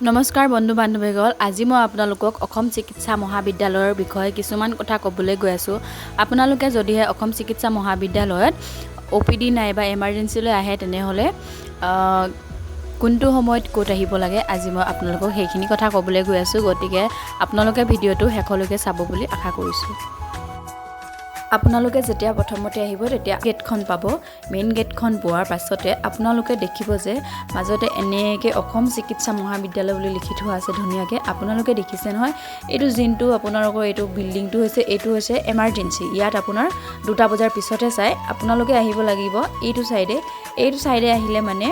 নমস্কাৰ বন্ধু বান্ধৱীসকল, আজি মই আপোনালোকক অসম চিকিৎসা মহাবিদ্যালয়ৰ বিষয়ে কিছুমান কথা ক'বলৈ গৈ আছোঁ। আপোনালোকে যদিহে অসম চিকিৎসা মহাবিদ্যালয়ত OPD নাইবা এমাৰ্জেঞ্চিলৈ আহে তেনেহ'লে কোনটো সময়ত ক'ত আহিব লাগে, আজি মই আপোনালোকক সেইখিনি কথা ক'বলৈ গৈ আছোঁ। গতিকে আপোনালোকে ভিডিঅ'টো শেষলৈকে চাব বুলি আশা কৰিছোঁ। আপোনালোকে যেতিয়া প্ৰথমতে আহিব তেতিয়া গেটখন পাব। মেইন গেটখন পোৱাৰ পাছতে আপোনালোকে দেখিব যে মাজতে এনেকৈ অসম চিকিৎসা মহাবিদ্যালয় বুলি লিখি থোৱা আছে ধুনীয়াকৈ। আপোনালোকে দেখিছে নহয়, এইটো যোনটো আপোনালোকৰ এইটো বিল্ডিংটো হৈছে, এইটো হৈছে এমাৰ্জেঞ্চি। ইয়াত আপোনাৰ 2টা বজাৰ পিছতে চাই আপোনালোকে আহিব লাগিব এইটো চাইডে আহিলে মানে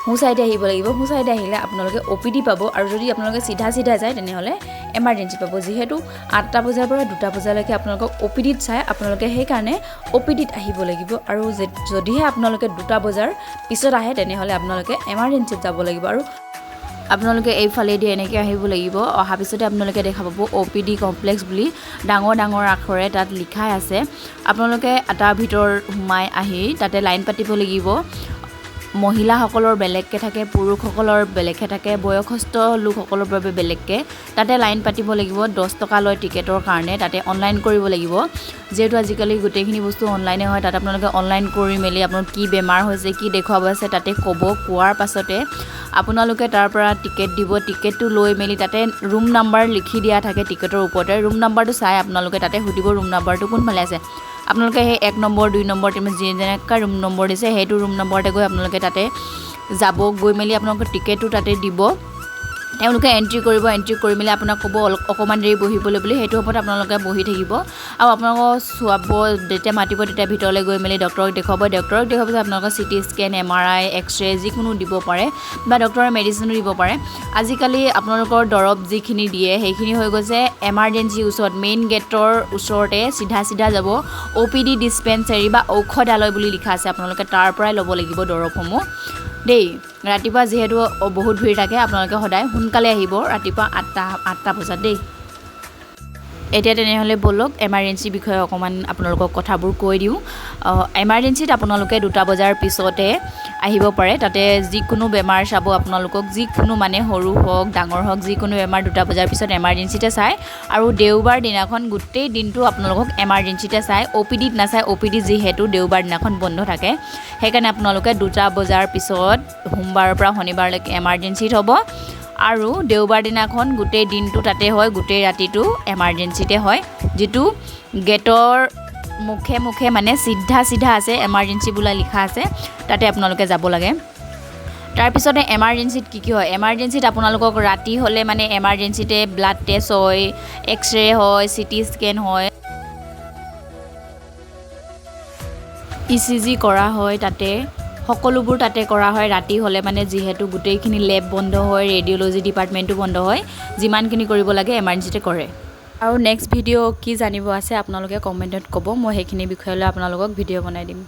সোঁ চাইডে আহিব লাগিব। সোঁ চাইডে আহিলে আপোনালোকে OPD পাব, আৰু যদি আপোনালোকে চিধা যায় তেনেহ'লে এমাৰ্জেঞ্চি পাব। যিহেতু 8টা বজাৰ পৰা 2টা বজালৈকে আপোনালোকক OPDত চাই, আপোনালোকে সেইকাৰণে OPDত আহিব লাগিব। আৰু যদিহে আপোনালোকে 2টা বজাৰ পিছত আহে তেনেহ'লে আপোনালোকে এমাৰ্জেঞ্চিত যাব লাগিব। আৰু আপোনালোকে এইফালেদি এনেকৈ আহিব লাগিব। অহাৰ পিছতে আপোনালোকে দেখা পাব OPD কমপ্লেক্স বুলি ডাঙৰ আখৰে তাত লিখাই আছে। আপোনালোকে তাৰ ভিতৰ সোমাই আহি তাতে লাইন পাতিব লাগিব। মহিলাসকলৰ বেলেগকৈ থাকে, পুৰুষসকলৰ বেলেগকৈ থাকে, বয়সস্থ লোকসকলৰ বাবে বেলেগকৈ তাতে লাইন পাতিব লাগিব। 10 টকা লয় টিকেটৰ কাৰণে। তাতে অনলাইন কৰিব লাগিব, যিহেতু আজিকালি গোটেইখিনি বস্তু অনলাইনে হয়। তাত আপোনালোকে অনলাইন কৰি মেলি আপোনাৰ কি বেমাৰ হৈছে, কি দেখুৱাব আছে তাতে ক'ব। কোৱাৰ পাছতে আপোনালোকে তাৰ পৰা টিকেট দিব। টিকেটটো লৈ মেলি তাতে ৰুম নাম্বাৰ লিখি দিয়া থাকে টিকেটৰ ওপৰতে। ৰুম নাম্বাৰটো চাই আপোনালোকে তাতে সুধিব ৰুম নাম্বাৰটো কোনফালে আছে। আপোনালোকে সেই 1 নম্বৰ 2 নম্বৰ যেনেকৈ ৰুম নম্বৰ দিছে সেইটো ৰুম নম্বৰতে গৈ আপোনালোকে তাতে যাব। গৈ মেলি আপোনালোকে টিকেটটো তাতে দিব। তেওঁলোকে এণ্ট্ৰি কৰিব। এণ্ট্ৰি কৰি মেলি আপোনাক ক'ব অকণমান দেৰি বহিবলৈ বুলি। সেইটো সময়ত আপোনালোকে বহি থাকিব। আৰু আপোনালোকক চোৱাব, যেতিয়া মাতিব তেতিয়া ভিতৰলৈ গৈ মেলি ডক্টৰক দেখুৱাব। ডক্টৰক দেখুৱাৰ পিছত আপোনালোকৰ CT স্কেন, MRI, এক্সৰে যিকোনো দিব পাৰে, বা ডক্টৰে মেডিচিনো দিব পাৰে। আজিকালি আপোনালোকৰ দৰৱ যিখিনি দিয়ে সেইখিনি হৈ গৈছে এমাৰ্জেঞ্চিৰ ওচৰত, মেইন গেটৰ ওচৰতে চিধা যাব। OPD ডিছপেঞ্চেৰী বা ঔষধালয় বুলি লিখা আছে। আপোনালোকে তাৰ পৰাই ল'ব লাগিব দৰৱসমূহ দেই। ৰাতিপুৱা যিহেতু বহুত ভিৰ থাকে, আপোনালোকে সদায় সোনকালে আহিব, ৰাতিপুৱা 8টা বজাত দেই। এতিয়া তেনেহ'লে ব'লক এমাৰ্জেঞ্চিৰ বিষয়ে অকণমান আপোনালোকক কথাবোৰ কৈ দিওঁ। এমাৰ্জেঞ্চিত আপোনালোকে 2টা বজাৰ পিছতে আহিব পাৰে। তাতে যিকোনো বেমাৰ চাব আপোনালোকক, যিকোনো মানে সৰু হওক ডাঙৰ হওক যিকোনো বেমাৰ 2টা বজাৰ পিছত এমাৰ্জেঞ্চিতে চায়। আৰু দেওবাৰ দিনাখন গোটেই দিনটো আপোনালোকক এমাৰ্জেঞ্চিতে চায়, OPDত নাচায়। OPD যিহেতু দেওবাৰ দিনাখন বন্ধ থাকে, সেইকাৰণে আপোনালোকে 2টা বজাৰ পিছত সোমবাৰৰ পৰা শনিবাৰলৈকে এমাৰ্জেঞ্চিত হ'ব। আৰু দেওবাৰ দিনাখন গোটেই দিনটো তাতে হয়, গোটেই ৰাতিটো এমাৰ্জেঞ্চিতে হয়। যিটো গেটৰ মুখে মানে চিধা আছে, এমাৰ্জেঞ্চি বোলা লিখা আছে, তাতে আপোনালোকে যাব লাগে। তাৰপিছতে এমাৰ্জেঞ্চিত কি হয়, এমাৰ্জেঞ্চিত আপোনালোকক ৰাতি হ'লে মানে এমাৰ্জেঞ্চিতে ব্লাড টেষ্ট হয়, এক্সৰে হয়, CT স্কেন হয়, ECG কৰা হয়। তাতে সকলোবোৰ তাতে কৰা হয় ৰাতি হ'লে মানে, যিহেতু গোটেইখিনি লেব বন্ধ হয়, ৰেডিঅ'লজি ডিপাৰ্টমেণ্টো বন্ধ হয়। যিমানখিনি কৰিব লাগে এমাৰ্জেঞ্চিতে কৰে। আৰু নেক্সট ভিডিঅ' কি জানিব আছে আপোনালোকে কমেণ্টত ক'ব, মই সেইখিনি বিষয়লৈ আপোনালোকক ভিডিঅ' বনাই দিম।